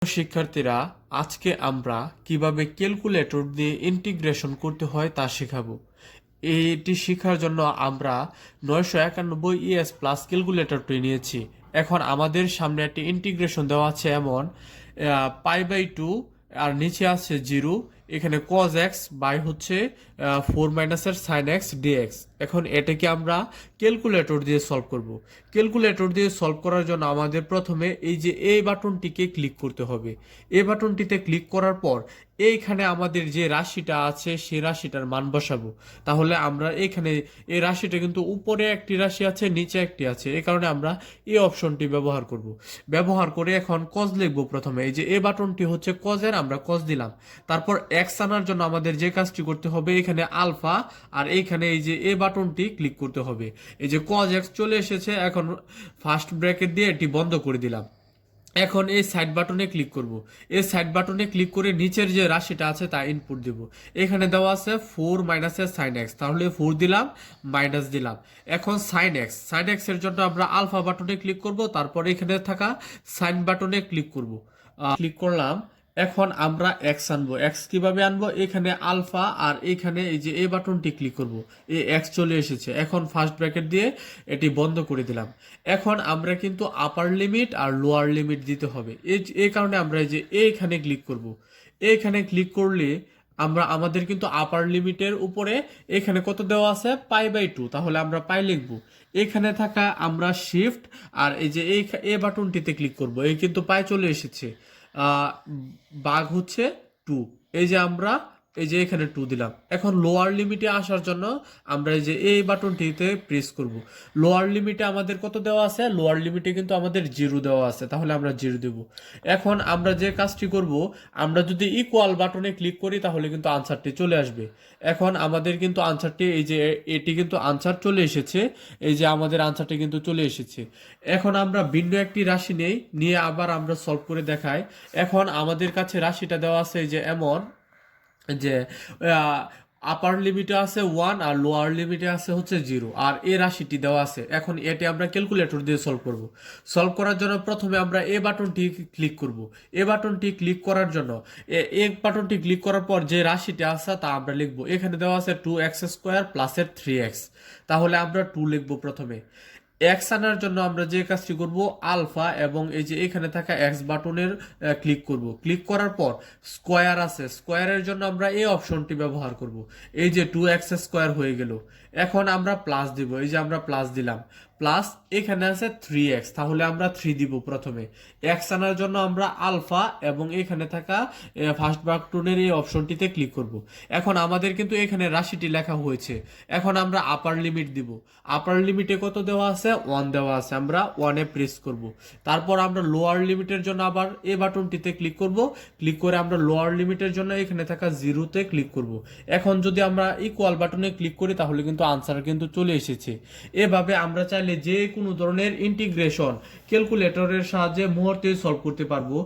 শিক্ষার্থীরা, আজকে আমরা কিভাবে ক্যালকুলেটর দিয়ে ইন্টিগ্রেশন করতে হয় তা শেখাবো। এটি শেখার জন্য আমরা 991 ইএস প্লাস ক্যালকুলেটরটি নিয়েছি। এখন আমাদের সামনে একটি ইন্টিগ্রেশন দেওয়া আছে, এমন π/2 আর নিচে আছে 0। এখানে cos x বাই হচ্ছে 4 মাইনাসের sin x dx। এখন এটাকে আমরা ক্যালকুলেটর দিয়ে সলভ করব। ক্যালকুলেটর দিয়ে সলভ করার জন্য আমাদের প্রথমে এই যে এই বাটনটিকে ক্লিক করতে হবে। এই বাটনটিতে ক্লিক করার পর এইখানে আমাদের যে রাশিটা আছে সেই রাশিটার মান বসাবো। তাহলে আমরা এখানে এই রাশিটা কিন্তু উপরে একটি রাশি আছে, নিচে একটি আছে, এই কারণে আমরা এই অপশনটি ব্যবহার করব। ব্যবহার করে এখন কজ লিখবো। প্রথমে এই যে এই বাটনটি হচ্ছে কজের, আমরা কজ দিলাম। তারপর এক্স আনার জন্য আমাদের যে কাজটি করতে হবে, এখানে আলফা আর এইখানে এই যে এই বাটনটি ক্লিক করতে হবে। এই যে কজ এক্স চলে এসেছে, এখন ফার্স্ট ব্র্যাকেট দিয়ে এটি বন্ধ করে দিলাম। এখন এই সাইড বাটনে ক্লিক করব। এই সাইড বাটনে ক্লিক করে নিচের যে রাশিটা আছে তা ইনপুট দেব। এখানে দেওয়া আছে 4 মাইনাসের সাইন এক্স, তাহলে 4 দিলাম, মাইনাস দিলাম। এখন সাইন এক্স এর জন্য আমরা আলফা বাটনে ক্লিক করব, তারপর এখানে থাকা সাইন বাটনে ক্লিক করব। ক্লিক করলাম। এখন আমরা এক্স আনবো। এক্স কিভাবে আনবো, এখানে আলফা আর এখানে এই যে এই বাটনটি ক্লিক করব। এই এক্স চলে এসেছে। এখন ফার্স্ট ব্র্যাকেট দিয়ে এটি বন্ধ করে দিলাম। এখন আমরা কিন্তু আপার লিমিট আর লোয়ার লিমিট দিতে হবে। এই কারণে আমরা এই যে এইখানে ক্লিক করব। এইখানে ক্লিক করলে আমাদের কিন্তু আপার লিমিটের উপরে এখানে কত দেওয়া আছে, π/2, তাহলে আমরা পাই লিখবো। এখানে থাকা আমরা শিফট আর এই যে এই বাটনটিতে ক্লিক করব। এই কিন্তু পাই চলে এসেছে। বাঘ হচ্ছে 2। এই যে আমরা এই যে এখানে 2 দিলাম। এখন লোয়ার লিমিটে আসার জন্য আমরা এই যে এই বাটনটিতে প্রেস করব। লোয়ার লিমিটে আমাদের কত দেওয়া আছে, লোয়ার লিমিটে কিন্তু আমাদের 0 দেওয়া আছে, তাহলে আমরা 0 দেব। এখন আমরা যে কাজটি করব, আমরা যদি ইকুয়াল বাটনে ক্লিক করি তাহলে কিন্তু আনসারটি চলে আসবে। এখন আমাদের কিন্তু আনসারটি এই যে এটি কিন্তু আনসার চলে এসেছে। এই যে আমাদের আনসারটি কিন্তু চলে এসেছে। এখন আমরা ভিন্ন একটি রাশি নিয়ে আবার আমরা সলভ করে দেখাই। এখন আমাদের কাছে রাশিটা দেওয়া আছে এই যে এমন, যে আপার লিমিটে আছে 1 আর লোয়ার লিমিটে আছে হচ্ছে 0, আর এই রাশিটি দেওয়া আছে। এখন এটি আমরা ক্যালকুলেটর দিয়ে সলভ করব। সলভ করার জন্য প্রথমে আমরা এই বাটনটি ক্লিক করব। এই বাটনটি ক্লিক করার জন্য এই বাটনটি ক্লিক করার পর যে রাশিটি আছে তা আমরা লিখব। এখানে দেওয়া আছে 2x² প্লাসের 3x, তাহলে আমরা 2 লিখব। প্রথমে এক্স আনার জন্য আমরা যে কাজটি করব, আলফা এবং এই যে এখানে থাকা এক্স বাটনের ক্লিক করব। ক্লিক করার পর স্কোয়ার আছে, স্কোয়ারের জন্য আমরা এই অপশনটি ব্যবহার করব। এই যে 2x² হয়ে গেল। এখন আমরা প্লাস দিব। এই যে আমরা প্লাস দিলাম, প্লাস এখানে আছে 3x, তাহলে আমরা 3 দিব। প্রথমে এক্স আনার জন্য আমরা আলফা এবং এখানে থাকা ফার্স্ট বাটনের এই অপশনটিতে ক্লিক করব। এখন আমাদের কিন্তু এখানে রাশিটি লেখা হয়েছে। এখন আমরা আপার লিমিট দিব। আপার লিমিটে কত দেওয়া আছে, 1 দেওয়া আছে, আমরা 1-এ প্রেস করব। তারপর আমরা লোয়ার লিমিটের জন্য আবার এই বাটনটিতে ক্লিক করব। ক্লিক করে আমরা লোয়ার লিমিটের জন্য এখানে থাকা 0-তে ক্লিক করব। এখন যদি আমরা ইকুয়াল বাটনে ক্লিক করি তাহলে কিন্তু আনসার কিন্তু চলে এসেছে। এভাবে আমরা চাইলে যে কোনো ধরনের ইন্টিগ্রেশন ক্যালকুলেটরের সাহায্যে মুহূর্তে সলভ করতে পারবো।